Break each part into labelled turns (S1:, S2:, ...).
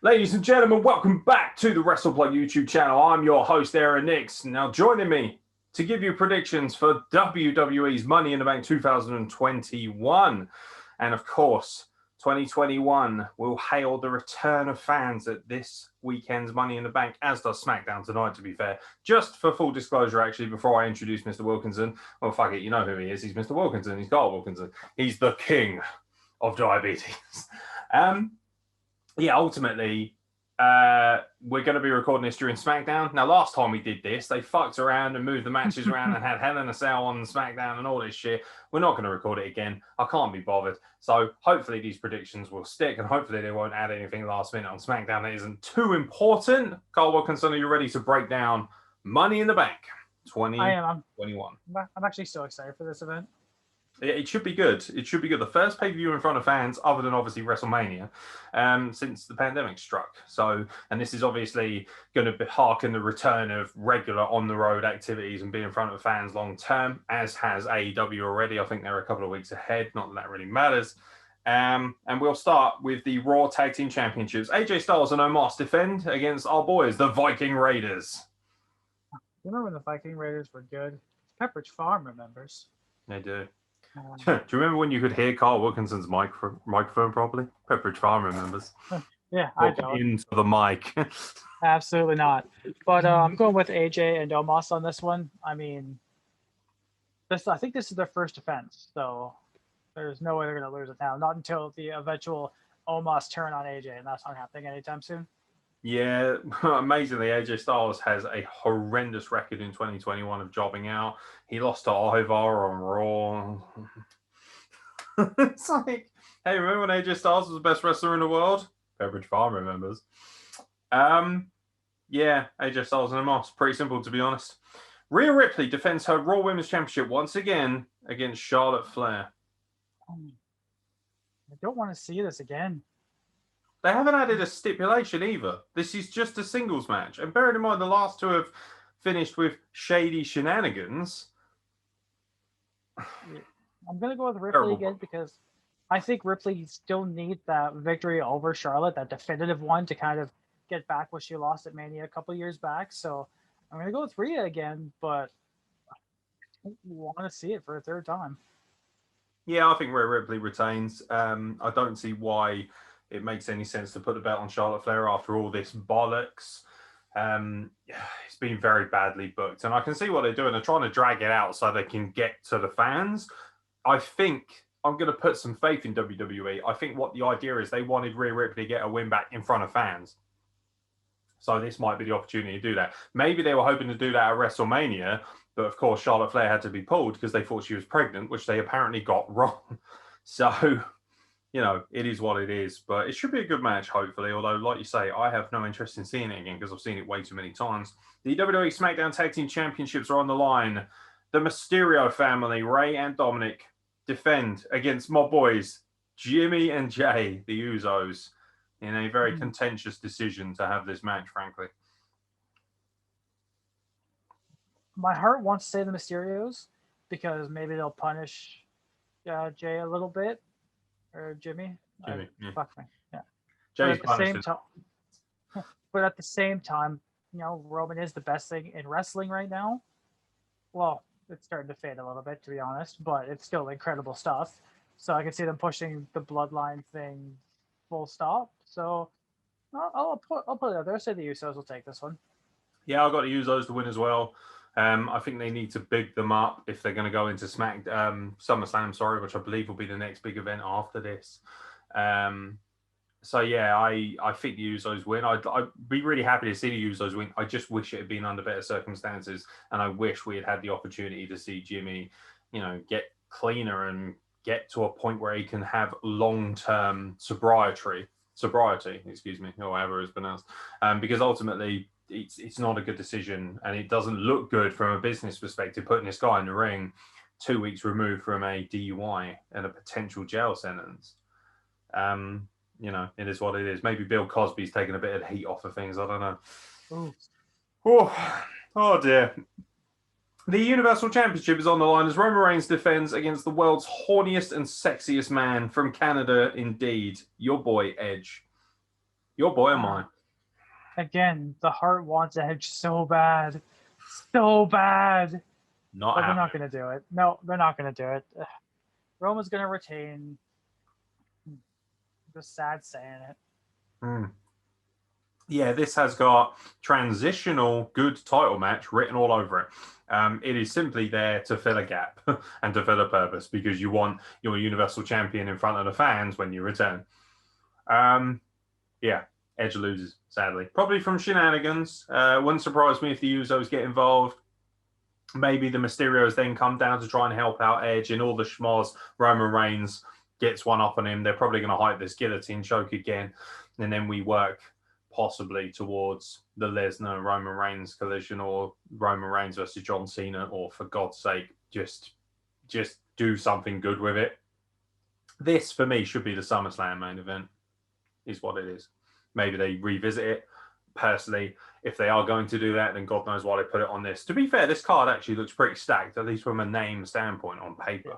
S1: Ladies and gentlemen, welcome back to the WrestlePlug YouTube channel. I'm your host, Aaron Nix. Now, joining me to give you predictions for WWE's Money in the Bank 2021. And of course, 2021 will hail the return of fans at this weekend's Money in the Bank, as does Smackdown tonight, to be fair. Just for full disclosure, actually, before I introduce Mr. Wilkinson, well, fuck it, you know who he is. He's Mr. Wilkinson. He's Carl Wilkinson. He's the king of diabetes. Yeah, ultimately, we're going to be recording this during SmackDown. Now, last time we did this, they fucked around and moved the matches around and had Hell in a Cell on SmackDown and all this shit. We're not going to record it again. I can't be bothered. So hopefully these predictions will stick, and hopefully they won't add anything last minute on SmackDown that isn't too important. Carl Wilkinson, are you ready to break down Money in the Bank 2021?
S2: I'm actually so excited for this event.
S1: It should be good. It should be good. The first pay-per-view in front of fans, other than obviously WrestleMania, since the pandemic struck. So, and this is obviously going to harken the return of regular on-the-road activities and be in front of fans long-term, as has AEW already. I think they're a couple of weeks ahead. Not that that really matters. And we'll start with the Raw Tag Team Championships. AJ Styles and Omos defend against our boys, the Viking Raiders.
S2: You remember when the Viking Raiders were good? Pepperidge Farm remembers.
S1: They do. Do you remember when you could hear Carl Wilkinson's microphone properly? Pepperidge Farm remembers.
S2: Yeah, I don't.
S1: Into the mic.
S2: Absolutely not. But I'm going with AJ and Omos on this one. I mean, I think this is their first defense, so there's no way they're going to lose it now. Not until the eventual Omos turn on AJ, and that's not happening anytime soon.
S1: Yeah, amazingly, AJ Styles has a horrendous record in 2021 of jobbing out. He lost to Ivar on Raw. It's like, hey, remember when AJ Styles was the best wrestler in the world? Pepperidge Farm remembers. Yeah, AJ Styles and Omos. Pretty simple, to be honest. Rhea Ripley defends her Raw Women's Championship once again against Charlotte Flair.
S2: I don't want to see this again.
S1: They haven't added a stipulation either. This is just a singles match. And bearing in mind, the last two have finished with shady shenanigans.
S2: I'm going to go with Ripley again because I think Ripley still needs that victory over Charlotte, that definitive one, to kind of get back what she lost at Mania a couple years back. So I'm going to go with Rhea again, but I want to see it for a third time.
S1: Yeah, I think Rhea Ripley retains. I don't see why it makes any sense to put the belt on Charlotte Flair after all this bollocks. It's been very badly booked, and I can see what they're doing. They're trying to drag it out so they can get to the fans. I think I'm going to put some faith in WWE. I think what the idea is, they wanted Rhea Ripley to get a win back in front of fans. So this might be the opportunity to do that. Maybe they were hoping to do that at WrestleMania, but of course Charlotte Flair had to be pulled because they thought she was pregnant, which they apparently got wrong. So, you know, it is what it is, but it should be a good match, hopefully. Although, like you say, I have no interest in seeing it again because I've seen it way too many times. The WWE SmackDown Tag Team Championships are on the line. The Mysterio family, Ray and Dominic, defend against my boys, Jimmy and Jay, the Usos, in a very contentious decision to have this match, frankly.
S2: My heart wants to say the Mysterios because maybe they'll punish Jay a little bit. Or Jimmy.
S1: Yeah.
S2: Fuck me. Yeah.
S1: Jay's
S2: but at the same time, you know, Roman is the best thing in wrestling right now. Well, it's starting to fade a little bit, to be honest, but it's still incredible stuff. So I can see them pushing the bloodline thing full stop. So I'll put it out there. I'll say the Usos will take this one.
S1: Yeah, I've got the Usos to win as well. I think they need to big them up if they're going to go into SummerSlam, which I believe will be the next big event after this. So yeah, I think the Usos win. I'd be really happy to see the Usos win. I just wish it had been under better circumstances, and I wish we had the opportunity to see Jimmy, you know, get cleaner and get to a point where he can have long-term sobriety, excuse me, or however it's pronounced, because ultimately it's not a good decision, and it doesn't look good from a business perspective, putting this guy in the ring 2 weeks removed from a DUI and a potential jail sentence. You know, it is what it is. Maybe Bill Cosby's taking a bit of heat off of things. I don't know. Oh dear. The Universal Championship is on the line as Roman Reigns defends against the world's horniest and sexiest man from Canada, indeed, your boy Edge. Your boy or mine?
S2: Again, the heart wants Edge so bad. So bad.
S1: Not
S2: But they're
S1: happening.
S2: not going to do it. No, they're not going to do it. Roman's going to retain. Just sad saying it.
S1: Yeah, this has got transitional good title match written all over it. It is simply there to fill a gap and to fill a purpose because you want your Universal Champion in front of the fans when you return. Yeah, Edge loses, sadly. Probably from shenanigans. Wouldn't surprise me if the Usos get involved. Maybe the Mysterios then come down to try and help out Edge and all the schmoz. Roman Reigns gets one up on him. They're probably going to hype this guillotine choke again. And then we work possibly towards the Lesnar Roman Reigns collision or Roman Reigns versus John Cena, or for God's sake, just do something good with it. This for me should be the SummerSlam main event, is what it is. Maybe they revisit it. Personally, if they are going to do that, then God knows why they put it on this. To be fair, this card actually looks pretty stacked, at least from a name standpoint on paper.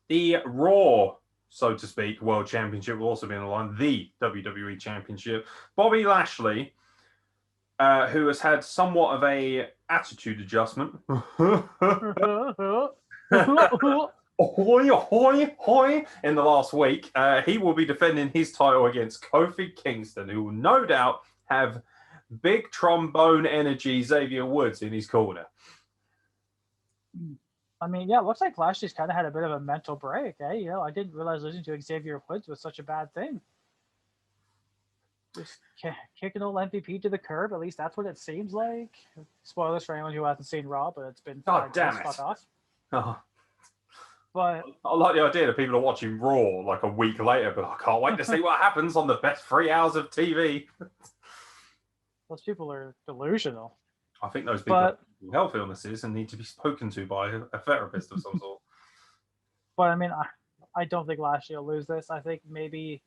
S1: The Raw, so to speak, World Championship will also be on the line. The WWE Championship. Bobby Lashley, who has had somewhat of a attitude adjustment. In the last week, he will be defending his title against Kofi Kingston, who will no doubt have big trombone energy Xavier Woods in his corner.
S2: I mean, yeah, it looks like Lashley's kind of had a bit of a mental break, eh? You know, I didn't realize losing to Xavier Woods was such a bad thing. Just kicking old MVP to the curb, at least that's what it seems like. Spoilers for anyone who hasn't seen Raw, but it's been
S1: God damn it.
S2: fuck off.
S1: Oh.
S2: But
S1: I like the idea that people are watching Raw like a week later, but I can't wait to see what happens on the best 3 hours of TV.
S2: Those people are delusional.
S1: I think those people have health illnesses and need to be spoken to by a therapist of some sort.
S2: But I mean, I don't think Lashley will lose this. I think maybe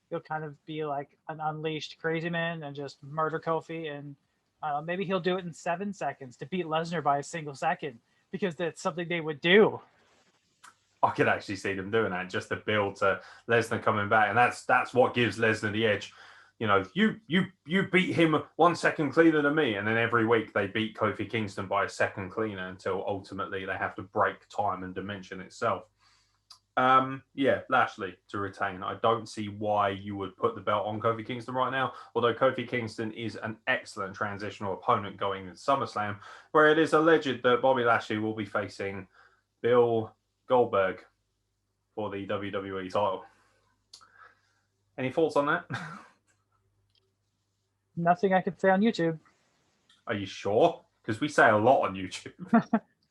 S2: he'll kind of be like an unleashed crazy man and just murder Kofi, and maybe he'll do it in 7 seconds to beat Lesnar by a single second, because that's something they would do.
S1: I could actually see them doing that just to build to Lesnar coming back, and that's what gives Lesnar the edge. You know, you beat him 1 second cleaner than me, and then every week they beat Kofi Kingston by a second cleaner until ultimately they have to break time and dimension itself. Yeah, Lashley to retain. I don't see why you would put the belt on Kofi Kingston right now, although Kofi Kingston is an excellent transitional opponent going into SummerSlam, where it is alleged that Bobby Lashley will be facing Bill Goldberg for the WWE title. Any thoughts on that?
S2: Nothing I could say on YouTube.
S1: Are you sure? Because we say a lot on YouTube.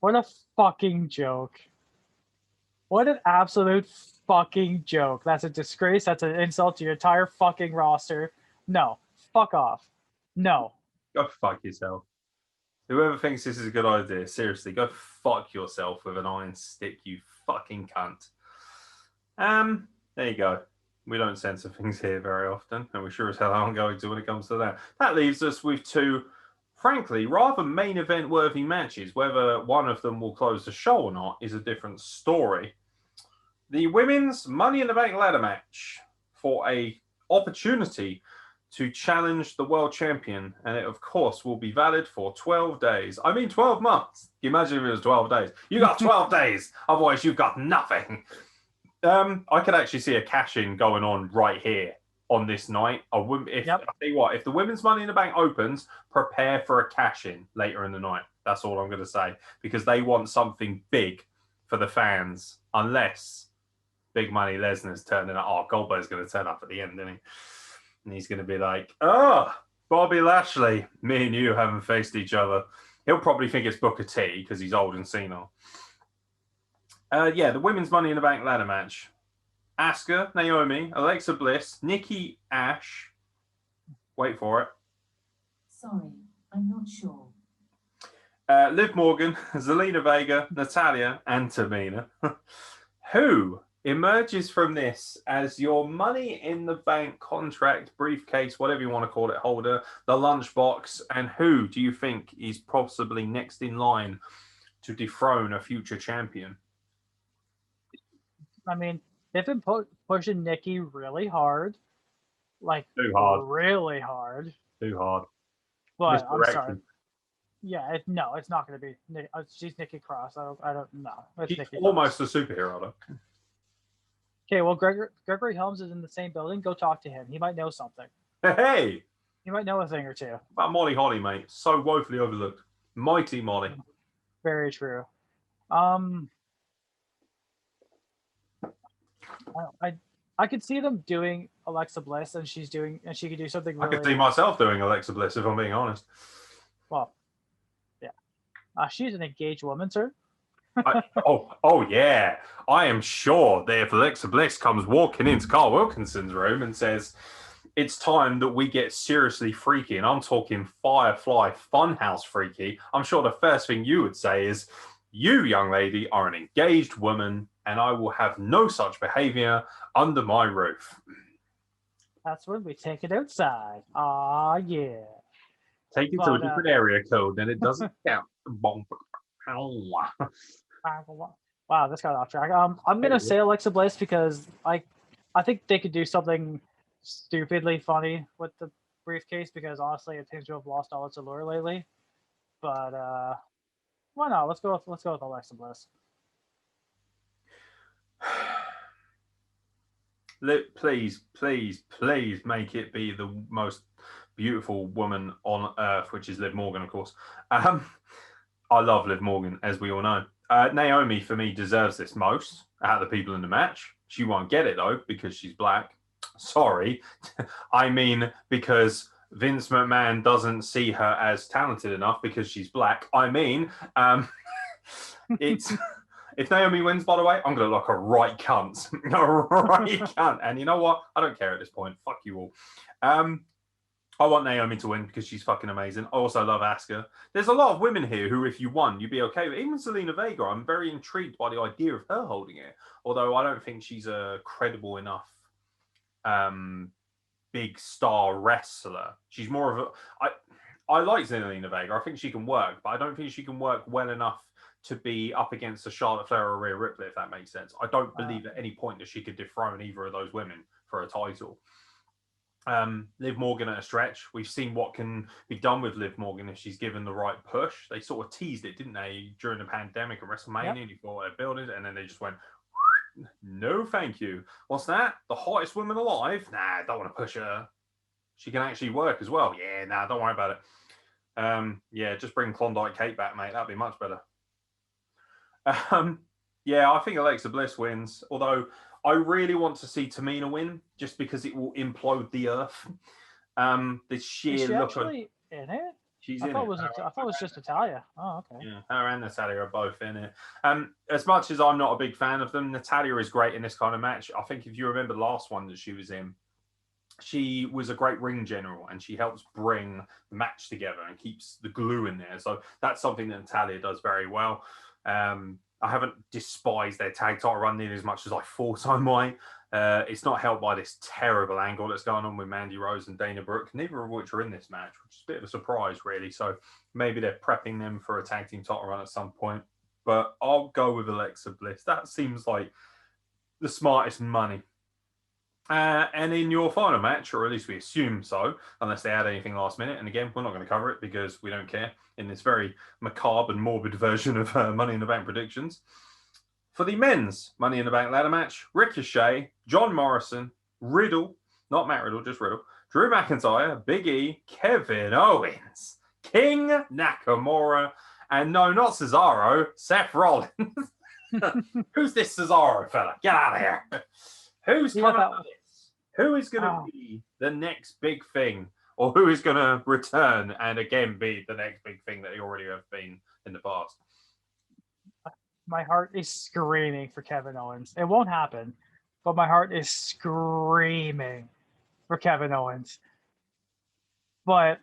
S2: What a fucking joke. What an absolute fucking joke. That's a disgrace. That's an insult to your entire fucking roster. No. Fuck off. No.
S1: Go fuck yourself. Whoever thinks this is a good idea, seriously, go fuck yourself with an iron stick, you fucking cunt. There you go. We don't censor things here very often, and we sure as hell aren't going to when it comes to that. That leaves us with two, frankly, rather main event worthy matches. Whether one of them will close the show or not is a different story. The women's Money in the Bank ladder match for a opportunity to challenge the world champion, and it of course will be valid for 12 days. I mean 12 months. Can you imagine if it was 12 days? You got 12 days, otherwise you've got nothing. I could actually see a cash-in going on right here on this night. I tell you what, if the women's Money in the Bank opens, prepare for a cash-in later in the night. That's all I'm going to say, because they want something big for the fans, unless Big Money Lesnar's turning up. Oh, Goldberg's going to turn up at the end, isn't he? And he's going to be like, oh, Bobby Lashley, me and you haven't faced each other. He'll probably think it's Booker T because he's old and senile. The women's Money in the Bank ladder match. Asuka, Naomi, Alexa Bliss, Nikki Ash. Wait for it.
S3: Sorry, I'm not sure.
S1: Liv Morgan, Zelina Vega, Natalya, and Tamina. Who emerges from this as your Money in the Bank contract, briefcase, whatever you want to call it, holder, the lunchbox, and who do you think is possibly next in line to dethrone a future champion?
S2: I mean, they've been pushing Nikki really hard. like
S1: Too hard.
S2: really hard.
S1: Too hard.
S2: But I'm sorry.
S1: Misdirection.
S2: Yeah, no, it's not going to be. She's Nikki Cross. I don't know. It's
S1: She's
S2: Nikki
S1: almost
S2: Cross.
S1: a superhero, though.
S2: Okay, well, Gregory Helms is in the same building. Go talk to him. He might know something.
S1: Hey!
S2: He might know a thing or two.
S1: What about Molly Holly, mate? So woefully overlooked. Mighty Molly.
S2: Very true. I could see them doing Alexa Bliss, and she could do something really.
S1: I could see myself doing Alexa Bliss, if I'm being honest.
S2: Well, yeah. She's an engaged woman, sir.
S1: Oh yeah. I am sure that if Alexa Bliss comes walking into Carl Wilkinson's room and says, it's time that we get seriously freaky, and I'm talking Firefly Funhouse freaky, I'm sure the first thing you would say is, you, young lady, are an engaged woman, and I will have no such behavior under my roof.
S2: That's when we take it outside. Yeah.
S1: Take it to a different area code, then it doesn't count.
S2: Wow, this got off track. I'm gonna say Alexa Bliss because I think they could do something stupidly funny with the briefcase, because honestly, it seems to have lost all its allure lately. But why not? Let's go with Alexa Bliss.
S1: Please make it be the most beautiful woman on earth, which is Liv Morgan, of course. I love Liv Morgan, as we all know. Naomi, for me, deserves this most out of the people in the match. She won't get it, though, because she's black. Sorry. I mean, because Vince McMahon doesn't see her as talented enough because she's black. I mean, it's... If Naomi wins, by the way, I'm going to look a right cunt. A right cunt. And you know what? I don't care at this point. Fuck you all. I want Naomi to win because she's fucking amazing. I also love Asuka. There's a lot of women here who, if you won, you'd be okay with. Even Zelina Vega, I'm very intrigued by the idea of her holding it. Although I don't think she's a credible enough big star wrestler. She's more of a... I like Zelina Vega. I think she can work, but I don't think she can work well enough to be up against a Charlotte Flair or Rhea Ripley, if that makes sense. I don't believe at any point that she could dethrone either of those women for a title. Liv Morgan at a stretch. We've seen what can be done with Liv Morgan if she's given the right push. They sort of teased it, didn't they, during the pandemic and WrestleMania, and you thought they'd build it, and then they just went, no, thank you. What's that? The hottest woman alive? Nah, don't want to push her. She can actually work as well. Yeah, nah, don't worry about it. Yeah, just bring Klondike Kate back, mate. That'd be much better. Yeah, I think Alexa Bliss wins, although I really want to see Tamina win just because it will implode the earth. The sheer
S2: Is she
S1: look
S2: actually in it?
S1: She's
S2: I
S1: in
S2: thought
S1: it.
S2: I thought it was just Natalia. Oh, okay.
S1: Yeah, her and Natalia are both in it. As much as I'm not a big fan of them, Natalia is great in this kind of match. I think if you remember the last one that she was in, she was a great ring general and she helps bring the match together and keeps the glue in there. So that's something that Natalia does very well. I haven't despised their tag title run nearly as much as I thought I might. It's not helped by this terrible angle that's going on with Mandy Rose and Dana Brooke, neither of which are in this match, which is a bit of a surprise, really. So maybe they're prepping them for a tag team title run at some point. But I'll go with Alexa Bliss. That seems like the smartest money. And in your final match, or at least we assume so, unless they add anything last minute. And again, we're not going to cover it because we don't care in this very macabre and morbid version of Money in the Bank predictions. For the men's Money in the Bank ladder match, Ricochet, John Morrison, Riddle, not Matt Riddle, just Riddle, Drew McIntyre, Big E, Kevin Owens, King Nakamura, and no, not Cesaro, Seth Rollins. Who's this Cesaro fella? Get out of here. Who's coming up with this? Who is going to be the next big thing? Or who is going to return and again be the next big thing that they already have been in the past?
S2: My heart is screaming for Kevin Owens. It won't happen, but my heart is screaming for Kevin Owens. But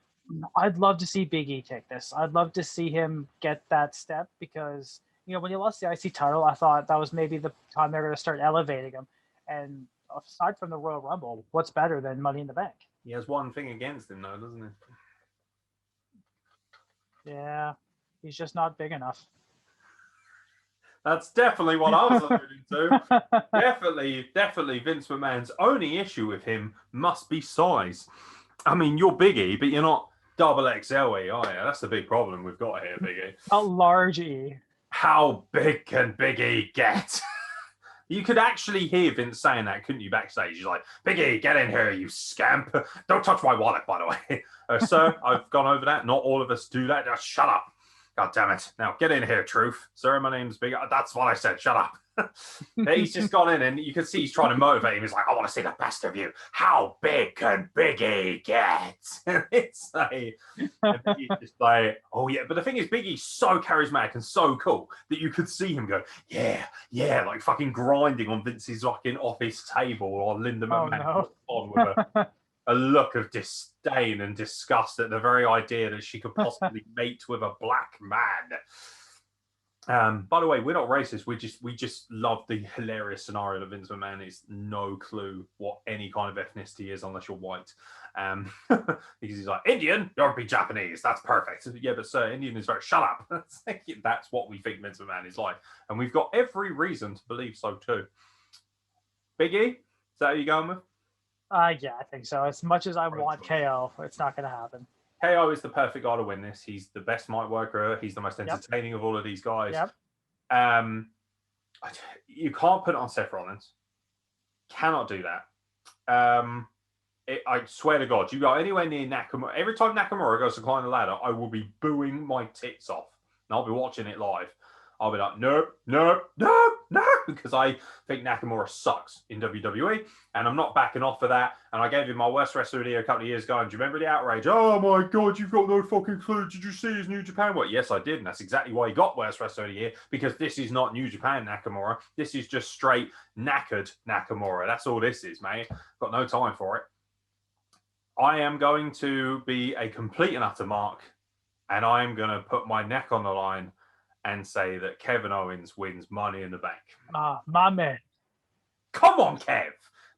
S2: I'd love to see Big E take this. I'd love to see him get that step because, you know, when he lost the IC title, I thought that was maybe the time they're going to start elevating him. And aside from the Royal Rumble, what's better than Money in the Bank?
S1: He has one thing against him, though, doesn't he?
S2: Yeah, he's just not big enough.
S1: That's definitely what I was alluding to. Definitely Vince McMahon's only issue with him must be size. I mean, you're Big E, but you're not double XLE, are you? That's the big problem we've got here, Big E.
S2: A large E.
S1: How big can Big E get? You could actually hear Vince saying that, couldn't you, backstage? He's like, Big E, get in here, you scamp. Don't touch my wallet, by the way. Sir, I've gone over that. Not all of us do that. Just shut up. God damn it. Now, get in here, Truth. Sir, my name's Big E. That's what I said. Shut up. He's just gone in, and you can see he's trying to motivate him. He's like, I want to see the best of you. How big can Big E get? It's like, just like, oh yeah. But the thing is, Big E's so charismatic and so cool that you could see him go, yeah, like fucking grinding on Vince's fucking office table, or Linda McMahon on with a look of disdain and disgust at the very idea that she could possibly mate with a black man. By the way, we're not racist. We just love the hilarious scenario that Vince McMahon is no clue what any kind of ethnicity is unless you're white. Because he's like, Indian, don't be Japanese. That's perfect. Yeah, but sir, Indian is very, shut up. That's what we think Vince McMahon is like. And we've got every reason to believe so too. Big E, is that how you're going with?
S2: Yeah, I think so. As much as I want KO, it's not going to happen.
S1: KO is the perfect guy to win this. He's the best mic worker. He's the most entertaining of all of these guys.
S2: Yep.
S1: You can't put it on Seth Rollins. Cannot do that. I swear to God, you go anywhere near Nakamura. Every time Nakamura goes to climb the ladder, I will be booing my tits off. And I'll be watching it live. I'll be like, nope, because I think Nakamura sucks in WWE, and I'm not backing off of that. And I gave him my worst wrestler of the year a couple of years ago. And do you remember the outrage? Oh my God, you've got no fucking clue. Did you see his New Japan work? Yes, I did, and that's exactly why he got worst wrestler of the year, because this is not New Japan Nakamura. This is just straight knackered Nakamura. That's all this is, mate. Got no time for it. I am going to be a complete and utter mark, and I am going to put my neck on the line and say that Kevin Owens wins Money in the Bank.
S2: My man.
S1: Come on, Kev.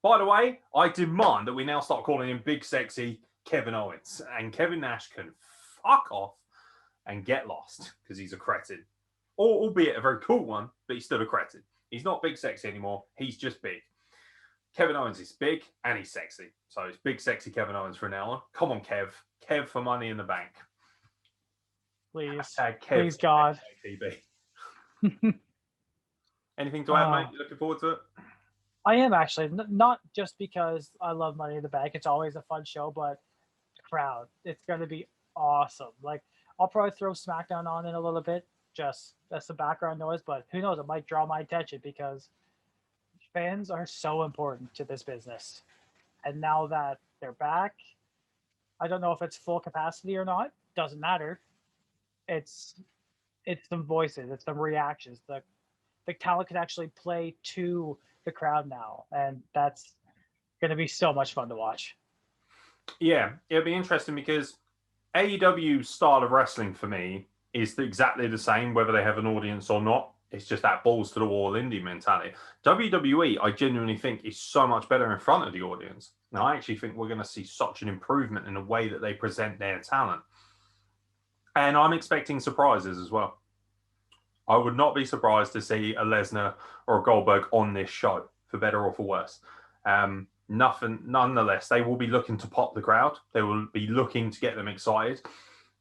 S1: By the way, I demand that we now start calling him Big Sexy Kevin Owens. And Kevin Nash can fuck off and get lost because he's a cretin. Albeit a very cool one, but he's still a cretin. He's not Big Sexy anymore. He's just big. Kevin Owens is big and he's sexy. So it's Big Sexy Kevin Owens from now on. Come on, Kev. Kev for Money in the Bank.
S2: Please.
S1: Kev,
S2: please, God.
S1: Anything to add, mate? You looking forward to it?
S2: I am actually. Not just because I love Money in the Bank. It's always a fun show, but the crowd. It's going to be awesome. Like, I'll probably throw Smackdown on in a little bit. Just that's the background noise, but who knows? It might draw my attention because fans are so important to this business. And now that they're back, I don't know if it's full capacity or not. Doesn't matter. It's the voices, it's the reactions. The talent can actually play to the crowd now, and that's going to be so much fun to watch.
S1: Yeah, it'll be interesting because AEW's style of wrestling for me is exactly the same whether they have an audience or not. It's just that balls to the wall indie mentality. WWE, I genuinely think, is so much better in front of the audience. Now, I actually think we're going to see such an improvement in the way that they present their talent. And I'm expecting surprises as well. I would not be surprised to see a Lesnar or a Goldberg on this show, for better or for worse. Nonetheless, they will be looking to pop the crowd. They will be looking to get them excited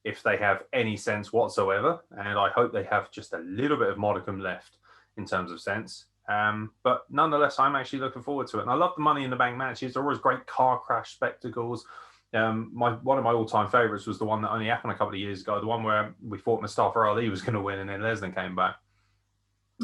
S1: if they have any sense whatsoever. And I hope they have just a little bit of modicum left in terms of sense. But nonetheless, I'm actually looking forward to it. And I love the Money in the Bank matches. They're always great car crash spectacles. One of my all-time favorites was the one that only happened a couple of years ago, the one where we thought Mustafa Ali was going to win and then Lesnar came back.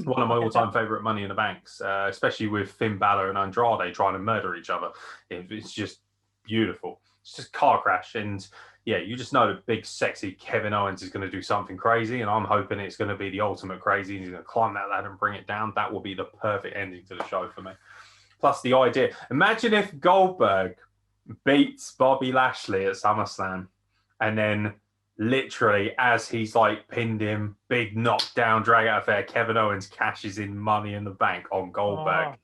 S1: One of my all-time favorite Money in the Banks, especially with Finn Balor and Andrade trying to murder each other. It's just beautiful. It's just car crash, and yeah, you just know that big sexy Kevin Owens is going to do something crazy, and I'm hoping it's going to be the ultimate crazy. He's going to climb that ladder and bring it down. That will be the perfect ending to the show for me. Plus the idea, imagine if Goldberg beats Bobby Lashley at SummerSlam, and then literally as he's like pinned him, big knockdown, drag out affair, Kevin Owens cashes in Money in the Bank on Goldberg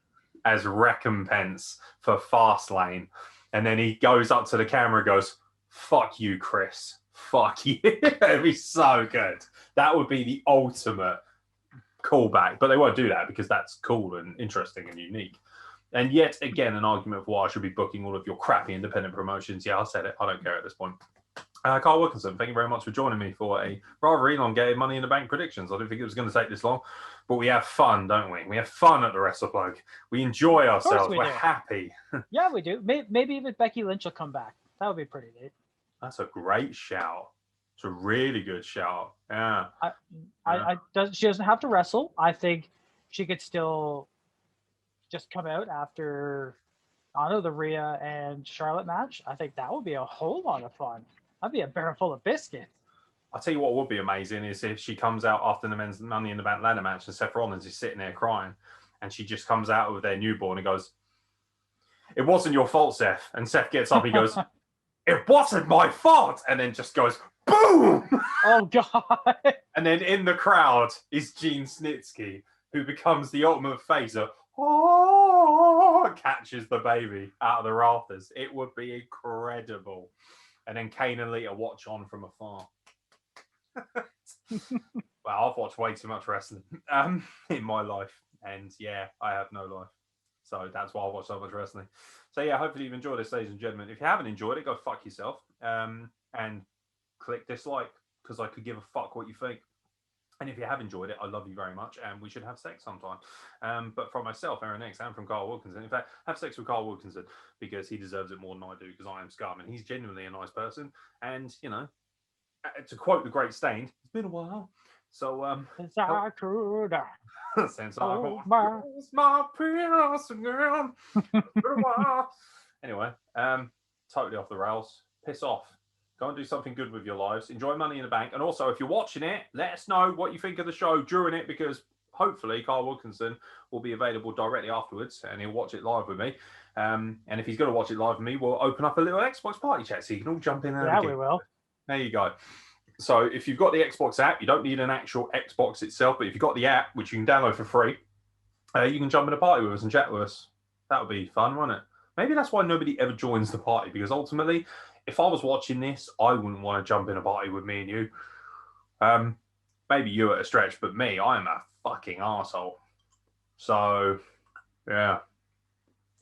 S1: as recompense for Fastlane. And then he goes up to the camera and goes, fuck you, Chris. Fuck you. It'd be so good. That would be the ultimate callback, but they won't do that because that's cool and interesting and unique. And yet again, an argument for why I should be booking all of your crappy independent promotions. Yeah, I said it. I don't care at this point. Carl Wilkinson, thank you very much for joining me for a rather elongated Money in the Bank predictions. I didn't think it was going to take this long, but we have fun, don't we? We have fun at the WrestlePlug. We enjoy ourselves. We're happy.
S2: Yeah, we do. Maybe even Becky Lynch will come back. That would be pretty neat.
S1: That's a great shout. It's a really good shout. Yeah.
S2: She doesn't have to wrestle. I think she could still just come out after, I don't know, the Rhea and Charlotte match. I think that would be a whole lot of fun. That'd be a barrel full of biscuits.
S1: I'll tell you what would be amazing is if she comes out after the men's Money in the Bank ladder match and Seth Rollins is sitting there crying and she just comes out with their newborn and goes, "It wasn't your fault, Seth." And Seth gets up, he goes, "It wasn't my fault." And then just goes, boom!
S2: Oh, God.
S1: And then in the crowd is Gene Snitsky, who becomes the ultimate face of, oh, catches the baby out of the rafters. It would be incredible. And then Kane and Lita watch on from afar. Well, I've watched way too much wrestling in my life. And yeah, I have no life. So that's why I watch so much wrestling. So yeah, hopefully you've enjoyed this, ladies and gentlemen. If you haven't enjoyed it, go fuck yourself. And click dislike, because I could give a fuck what you think. And if you have enjoyed it, I love you very much, and we should have sex sometime. But from myself, Aaron X, and from Carl Wilkinson, in fact, have sex with Carl Wilkinson because he deserves it more than I do, because I am scum, and he's genuinely a nice person. And, you know, to quote the great Stained, it's been a while. So,
S2: since I could
S1: since I lost my penis again. It's been a while. Anyway, totally off the rails. Piss off. Go and do something good with your lives. Enjoy Money in the Bank. And also, if you're watching it, let us know what you think of the show during it, because hopefully Carl Wilkinson will be available directly afterwards and he'll watch it live with me. And if he's going to watch it live with me, we'll open up a little Xbox party chat so you can all jump in there.
S2: Yeah, we will.
S1: There you go. So if you've got the Xbox app, you don't need an actual Xbox itself, but if you've got the app, which you can download for free, you can jump in a party with us and chat with us. That would be fun, wouldn't it? Maybe that's why nobody ever joins the party, because ultimately, if I was watching this, I wouldn't want to jump in a party with me and you. Maybe you at a stretch, but me, I am a fucking arsehole. So, yeah.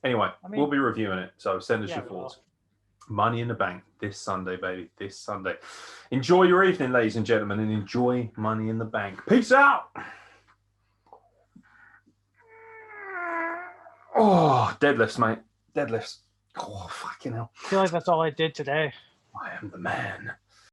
S1: Anyway, we'll be reviewing it, so send us your thoughts. Money in the Bank this Sunday, baby, this Sunday. Enjoy your evening, ladies and gentlemen, and enjoy Money in the Bank. Peace out! Oh, deadlifts, mate. Deadlifts. Oh, fucking hell.
S2: I feel like that's all I did today.
S1: I am the man.